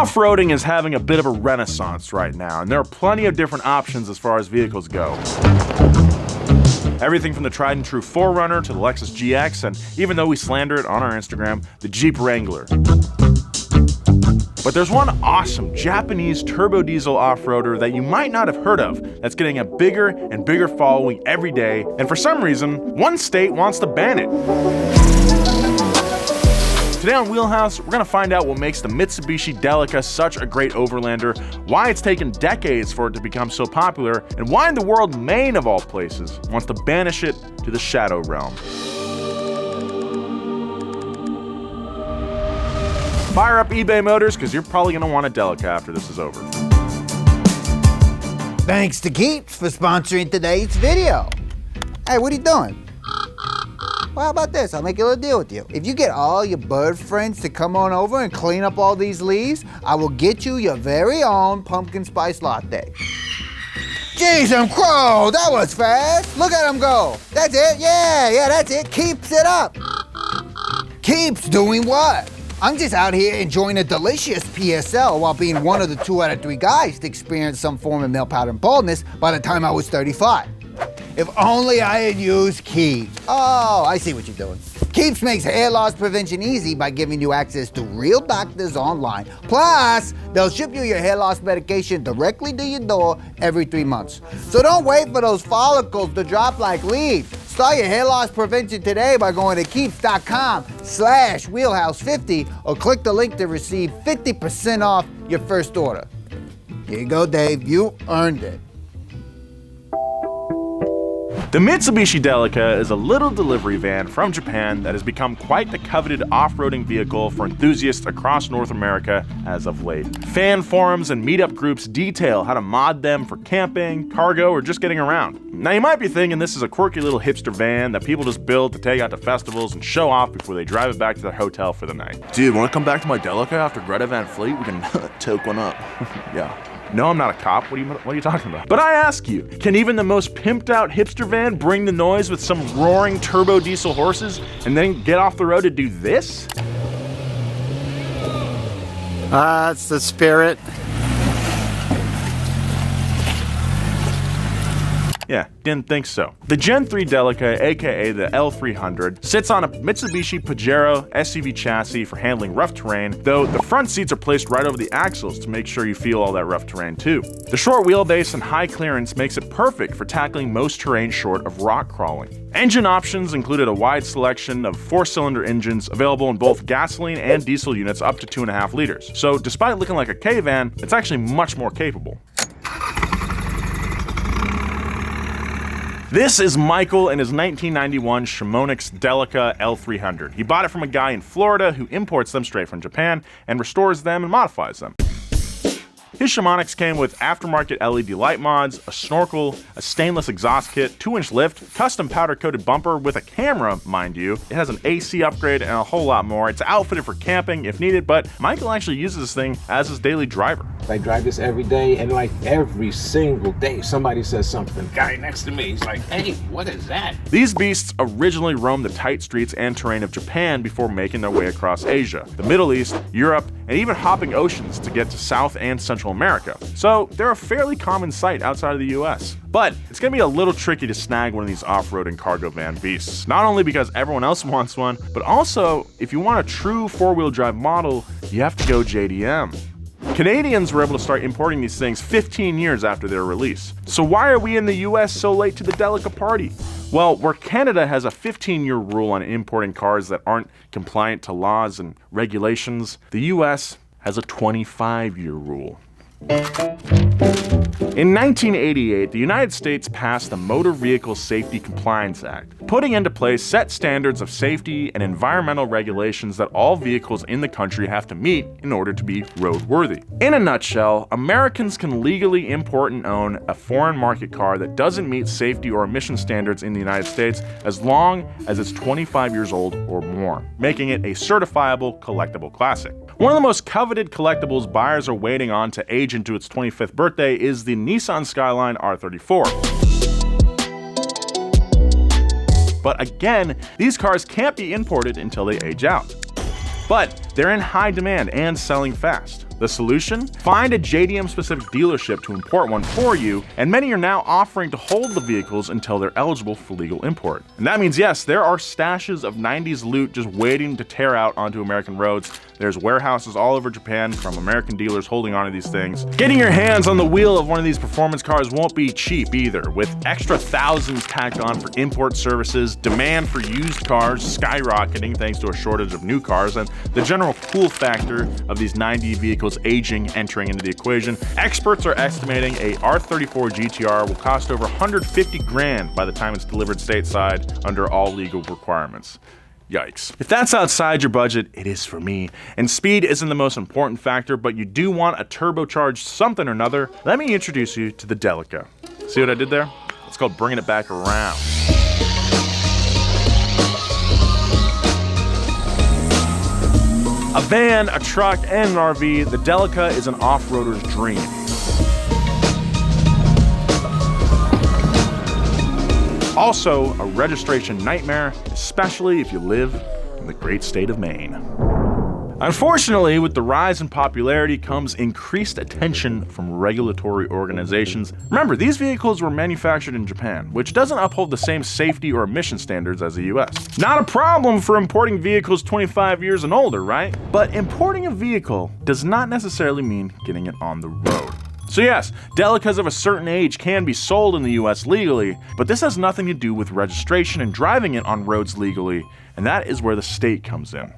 Off-roading is having a bit of a renaissance right now, and there are plenty of different options as far as vehicles go. Everything from the tried and true 4Runner to the Lexus GX, and even though we slander it on our Instagram, the Jeep Wrangler. But there's one awesome Japanese turbo diesel off-roader that you might not have heard of that's getting a bigger and bigger following every day, and for some reason, one state wants to ban it. Today on Wheelhouse, we're gonna find out what makes the Mitsubishi Delica such a great overlander, why it's taken decades for it to become so popular, and why in the world Maine, of all places, wants to banish it to the shadow realm. Fire up eBay Motors, because you're probably going to want a Delica after this is over. Thanks to Keeps for sponsoring today's video. Hey, what are you doing? Well, how about this? I'll make a little deal with you. If you get all your bird friends to come on over and clean up all these leaves, I will get you your very own pumpkin spice latte. Jeez, I'm crow, that was fast. Look at him go. That's it, yeah, that's it. Keeps it up. Keeps doing what? I'm just out here enjoying a delicious PSL while being one of the 2 out of 3 guys to experience some form of male pattern baldness by the time I was 35. If only I had used Keeps. Oh, I see what you're doing. Keeps makes hair loss prevention easy by giving you access to real doctors online. Plus, they'll ship you your hair loss medication directly to your door every 3 months. So don't wait for those follicles to drop like leaves. Start your hair loss prevention today by going to keeps.com/wheelhouse50 or click the link to receive 50% off your first order. Here you go, Dave. You earned it. The Mitsubishi Delica is a little delivery van from Japan that has become quite the coveted off-roading vehicle for enthusiasts across North America as of late. Fan forums and meetup groups detail how to mod them for camping, cargo, or just getting around. Now you might be thinking this is a quirky little hipster van that people just build to take out to festivals and show off before they drive it back to their hotel for the night. Dude, wanna come back to my Delica after Greta Van Fleet? We can toke one up. Yeah. No, I'm not a cop. What are you talking about? But I ask you, can even the most pimped out hipster van bring the noise with some roaring turbo diesel horses and then get off the road to do this? It's the spirit. Yeah, didn't think so. The Gen 3 Delica, aka the L300, sits on a Mitsubishi Pajero SUV chassis for handling rough terrain, though the front seats are placed right over the axles to make sure you feel all that rough terrain too. The short wheelbase and high clearance makes it perfect for tackling most terrain short of rock crawling. Engine options included a wide selection of 4-cylinder engines available in both gasoline and diesel units up to 2.5 liters. So despite looking like a K van, it's actually much more capable. This is Michael and his 1991 Shimonix Delica L300. He bought it from a guy in Florida who imports them straight from Japan and restores them and modifies them. His Shimonix came with aftermarket LED light mods, a snorkel, a stainless exhaust kit, 2-inch lift, custom powder-coated bumper with a camera, mind you. It has an AC upgrade and a whole lot more. It's outfitted for camping if needed, but Michael actually uses this thing as his daily driver. I drive this every day, and like every single day, somebody says something. The guy next to me, he's like, hey, what is that? These beasts originally roamed the tight streets and terrain of Japan before making their way across Asia, the Middle East, Europe, and even hopping oceans to get to South and Central America. So they're a fairly common sight outside of the US. But it's gonna be a little tricky to snag one of these off-roading cargo van beasts. Not only because everyone else wants one, but also if you want a true 4-wheel drive model, you have to go JDM. Canadians were able to start importing these things 15 years after their release. So why are we in the US so late to the Delica party? Well, where Canada has a 15-year rule on importing cars that aren't compliant to laws and regulations, the US has a 25-year rule. In 1988, the United States passed the Motor Vehicle Safety Compliance Act, putting into place set standards of safety and environmental regulations that all vehicles in the country have to meet in order to be roadworthy. In a nutshell, Americans can legally import and own a foreign market car that doesn't meet safety or emission standards in the United States as long as it's 25 years old or more, making it a certifiable collectible classic. One of the most coveted collectibles buyers are waiting on to age into its 25th birthday is the Nissan Skyline R34. But again, these cars can't be imported until they age out. But they're in high demand and selling fast. The solution? Find a JDM specific dealership to import one for you, and many are now offering to hold the vehicles until they're eligible for legal import. And that means, yes, there are stashes of 90s loot just waiting to tear out onto American roads. There's warehouses all over Japan from American dealers holding onto these things. Getting your hands on the wheel of one of these performance cars won't be cheap either, with extra thousands tacked on for import services, demand for used cars skyrocketing thanks to a shortage of new cars, and the general cool factor of these 90 vehicles aging entering into the equation. Experts are estimating a R34 GTR will cost over 150 grand by the time it's delivered stateside under all legal requirements. Yikes. If that's outside your budget, it is for me. And speed isn't the most important factor, but you do want a turbocharged something or another. Let me introduce you to the Delica. See what I did there? It's called bringing it back around. A van, a truck, and an RV, the Delica is an off-roader's dream. Also, a registration nightmare, especially if you live in the great state of Maine. Unfortunately, with the rise in popularity comes increased attention from regulatory organizations. Remember, these vehicles were manufactured in Japan, which doesn't uphold the same safety or emission standards as the US. Not a problem for importing vehicles 25 years and older, right? But importing a vehicle does not necessarily mean getting it on the road. So yes, Delicas of a certain age can be sold in the US legally, but this has nothing to do with registration and driving it on roads legally, and that is where the state comes in.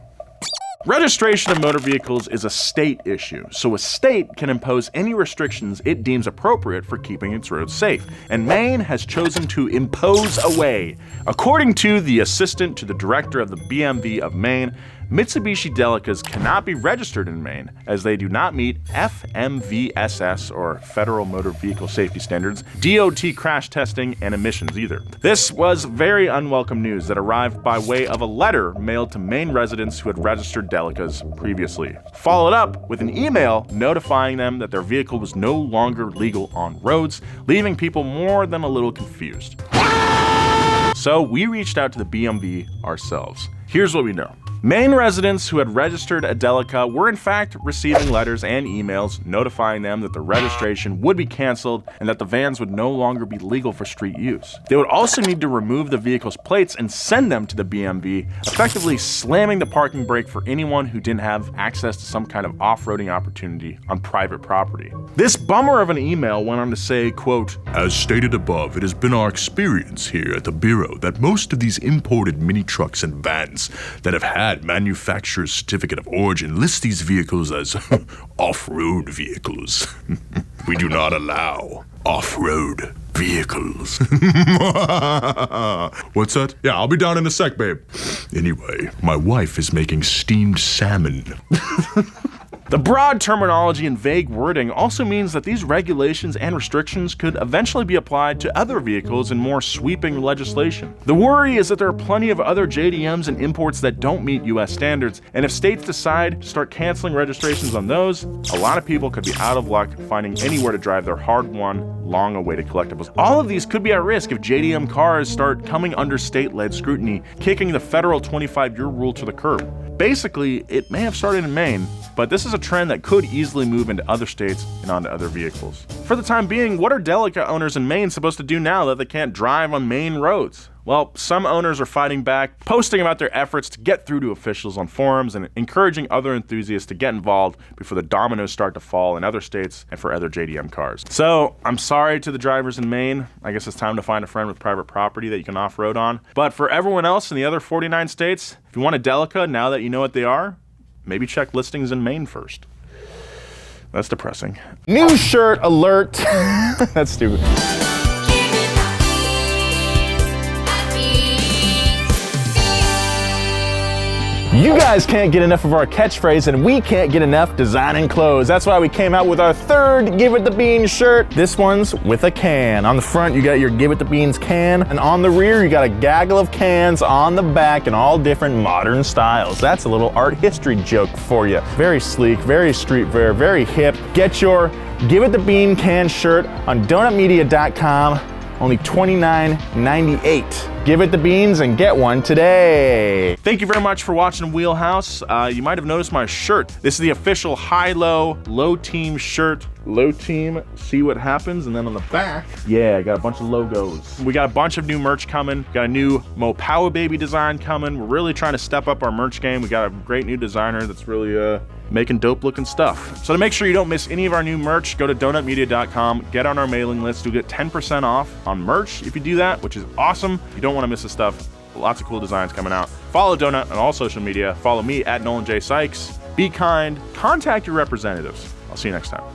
Registration of motor vehicles is a state issue, so a state can impose any restrictions it deems appropriate for keeping its roads safe, and Maine has chosen to impose a way. According to the assistant to the director of the BMV of Maine, Mitsubishi Delicas cannot be registered in Maine as they do not meet FMVSS, or Federal Motor Vehicle Safety Standards, DOT crash testing, and emissions either. This was very unwelcome news that arrived by way of a letter mailed to Maine residents who had registered Delicas previously, followed up with an email notifying them that their vehicle was no longer legal on roads, leaving people more than a little confused. So we reached out to the BMV ourselves. Here's what we know. Maine residents who had registered a Delica were in fact receiving letters and emails notifying them that the registration would be canceled and that the vans would no longer be legal for street use. They would also need to remove the vehicle's plates and send them to the BMV, effectively slamming the parking brake for anyone who didn't have access to some kind of off-roading opportunity on private property. This bummer of an email went on to say, quote, "As stated above, it has been our experience here at the Bureau that most of these imported mini trucks and vans that have had manufacturer's certificate of origin list these vehicles as off-road vehicles. We do not allow off-road vehicles." What's that? Yeah, I'll be down in a sec, babe. Anyway, my wife is making steamed salmon. The broad terminology and vague wording also means that these regulations and restrictions could eventually be applied to other vehicles in more sweeping legislation. The worry is that there are plenty of other JDMs and imports that don't meet US standards, and if states decide to start canceling registrations on those, a lot of people could be out of luck finding anywhere to drive their hard-won, long-awaited collectibles. All of these could be at risk if JDM cars start coming under state-led scrutiny, kicking the federal 25-year rule to the curb. Basically, it may have started in Maine, but this is a trend that could easily move into other states and onto other vehicles. For the time being, what are Delica owners in Maine supposed to do now that they can't drive on Maine roads? Well, some owners are fighting back, posting about their efforts to get through to officials on forums and encouraging other enthusiasts to get involved before the dominoes start to fall in other states and for other JDM cars. So, I'm sorry to the drivers in Maine. I guess it's time to find a friend with private property that you can off-road on. But for everyone else in the other 49 states, if you want a Delica now that you know what they are, maybe check listings in Maine first. That's depressing. New shirt alert. That's stupid. You guys can't get enough of our catchphrase, and we can't get enough designing clothes. That's why we came out with our third Give It the Beans shirt. This one's with a can. On the front, you got your Give It the Beans can, and on the rear, you got a gaggle of cans on the back in all different modern styles. That's a little art history joke for you. Very sleek, very streetwear, very hip. Get your Give It the Bean can shirt on donutmedia.com only $29.98. Give it the beans and get one today. Thank you very much for watching Wheelhouse. You might have noticed my shirt. This is the official high-low, low team shirt. Low team, see what happens, and then on the back, yeah, I got a bunch of logos. We got a bunch of new merch coming. Got a new Mo Power Baby design coming. We're really trying to step up our merch game. We got a great new designer that's really making dope looking stuff. So to make sure you don't miss any of our new merch, go to donutmedia.com, get on our mailing list. You'll get 10% off on merch if you do that, which is awesome. You don't want to miss this stuff. Lots of cool designs coming out. Follow Donut on all social media. Follow me at Nolan J. Sykes. Be kind. Contact your representatives. I'll see you next time.